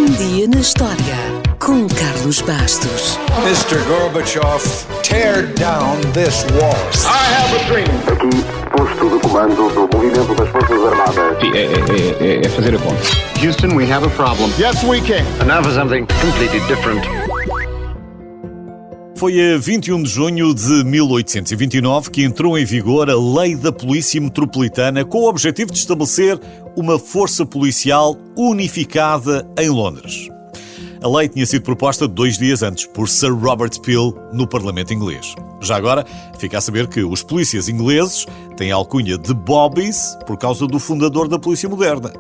Um dia na história com Carlos Bastos. Mr. Gorbachev, tear down this wall. I have a dream. Aqui, posto de comando do movimento das Forças Armadas. É fazer a conta. Houston, we have a problem. Yes, we can. And now for something completely different. Foi a 21 de junho de 1829 que entrou em vigor a Lei da Polícia Metropolitana com o objetivo de estabelecer uma força policial unificada em Londres. A lei tinha sido proposta 2 dias antes por Sir Robert Peel no Parlamento inglês. Já agora, fica a saber que os polícias ingleses têm a alcunha de Bobbies por causa do fundador da polícia moderna.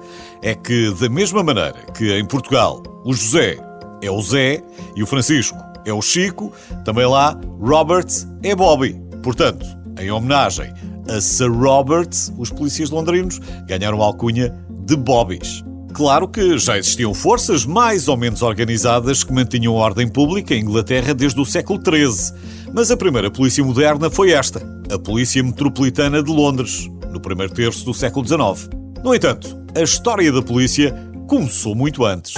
É que, da mesma maneira que em Portugal o José é o Zé e o Francisco é o Chico, também lá Robert é Bobby. Portanto, em homenagem a Sir Robert, os polícias londrinos ganharam a alcunha de Bobbies. Claro que já existiam forças mais ou menos organizadas que mantinham a ordem pública em Inglaterra desde o século XIII, mas a primeira polícia moderna foi esta, a Polícia Metropolitana de Londres, no primeiro terço do século XIX. No entanto, a história da polícia começou muito antes.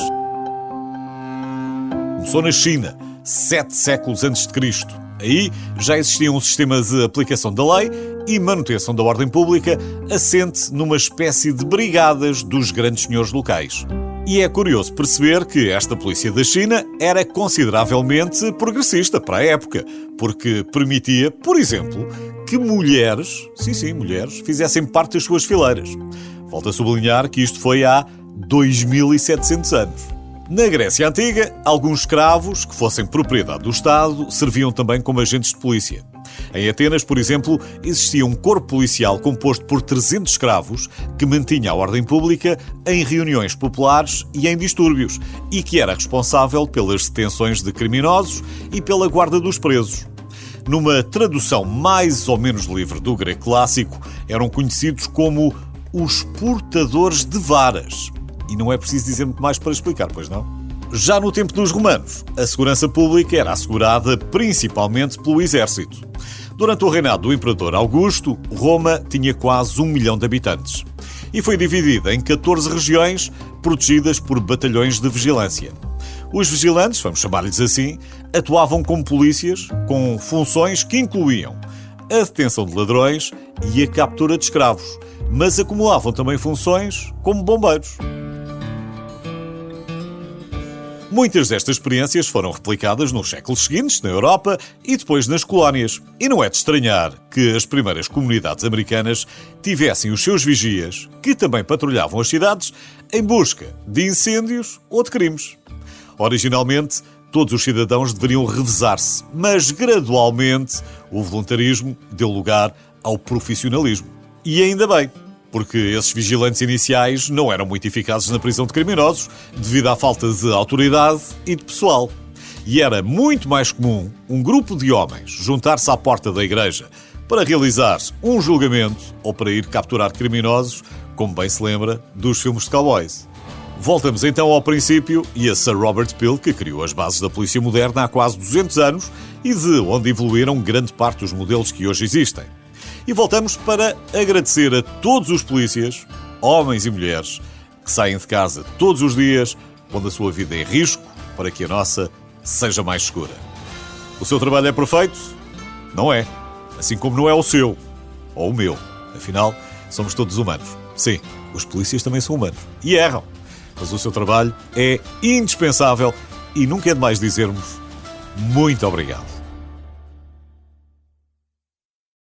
Começou na China, 7 séculos antes de Cristo. Aí já existia um sistema de aplicação da lei e manutenção da ordem pública assente numa espécie de brigadas dos grandes senhores locais. E é curioso perceber que esta polícia da China era consideravelmente progressista para a época, porque permitia, por exemplo, que mulheres, mulheres, fizessem parte das suas fileiras. Volto a sublinhar que isto foi há 2700 anos. Na Grécia Antiga, alguns escravos, que fossem propriedade do Estado, serviam também como agentes de polícia. Em Atenas, por exemplo, existia um corpo policial composto por 300 escravos que mantinha a ordem pública em reuniões populares e em distúrbios e que era responsável pelas detenções de criminosos e pela guarda dos presos. Numa tradução mais ou menos livre do grego clássico, eram conhecidos como os portadores de varas. E não é preciso dizer muito mais para explicar, pois não? Já no tempo dos romanos, a segurança pública era assegurada principalmente pelo exército. Durante o reinado do imperador Augusto, Roma tinha quase 1 milhão de habitantes. E foi dividida em 14 regiões, protegidas por batalhões de vigilância. Os vigilantes, vamos chamar-lhes assim, atuavam como polícias, com funções que incluíam a detenção de ladrões e a captura de escravos, mas acumulavam também funções como bombeiros. Muitas destas experiências foram replicadas nos séculos seguintes na Europa e depois nas colónias. E não é de estranhar que as primeiras comunidades americanas tivessem os seus vigias, que também patrulhavam as cidades, em busca de incêndios ou de crimes. Originalmente, todos os cidadãos deveriam revezar-se, mas gradualmente o voluntarismo deu lugar ao profissionalismo. E ainda bem, porque esses vigilantes iniciais não eram muito eficazes na prisão de criminosos devido à falta de autoridade e de pessoal. E era muito mais comum um grupo de homens juntar-se à porta da igreja para realizar um julgamento ou para ir capturar criminosos, como bem se lembra dos filmes de cowboys. Voltamos então ao princípio e a Sir Robert Peel, que criou as bases da polícia moderna há quase 200 anos e de onde evoluíram grande parte dos modelos que hoje existem. E voltamos para agradecer a todos os polícias, homens e mulheres, que saem de casa todos os dias, pondo a sua vida em risco para que a nossa seja mais segura. O seu trabalho é perfeito? Não é. Assim como não é o seu, ou o meu. Afinal, somos todos humanos. Sim, os polícias também são humanos. E erram. Mas o seu trabalho é indispensável e nunca é demais dizermos muito obrigado.